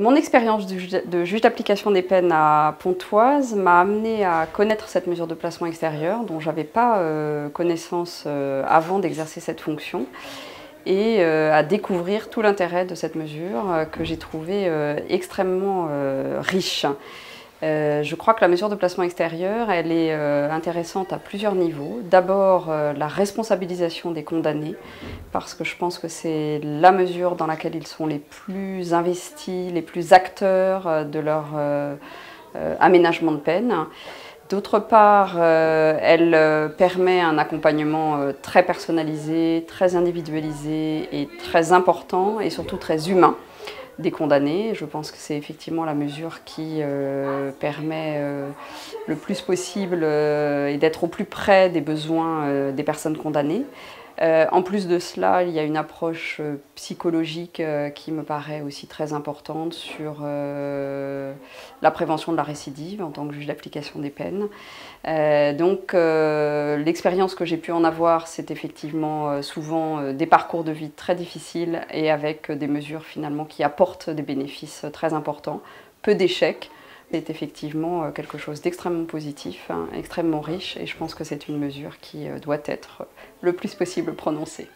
Mon expérience de juge d'application des peines à Pontoise m'a amené à connaître cette mesure de placement extérieur dont je n'avais pas connaissance avant d'exercer cette fonction et à découvrir tout l'intérêt de cette mesure que j'ai trouvé extrêmement riche. Je crois que la mesure de placement extérieur, elle est intéressante à plusieurs niveaux. D'abord, la responsabilisation des condamnés, parce que je pense que c'est la mesure dans laquelle ils sont les plus investis, les plus acteurs de leur aménagement de peine. D'autre part, elle permet un accompagnement très personnalisé, très individualisé et très important et surtout très humain des condamnés. Je pense que c'est effectivement la mesure qui permet le plus possible et d'être au plus près des besoins des personnes condamnées. En plus de cela, il y a une approche psychologique qui me paraît aussi très importante sur la prévention de la récidive en tant que juge d'application des peines. L'expérience que j'ai pu en avoir, c'est effectivement souvent des parcours de vie très difficiles et avec des mesures finalement qui apportent des bénéfices très importants, peu d'échecs. C'est effectivement quelque chose d'extrêmement positif, hein, extrêmement riche, et je pense que c'est une mesure qui doit être le plus possible prononcée.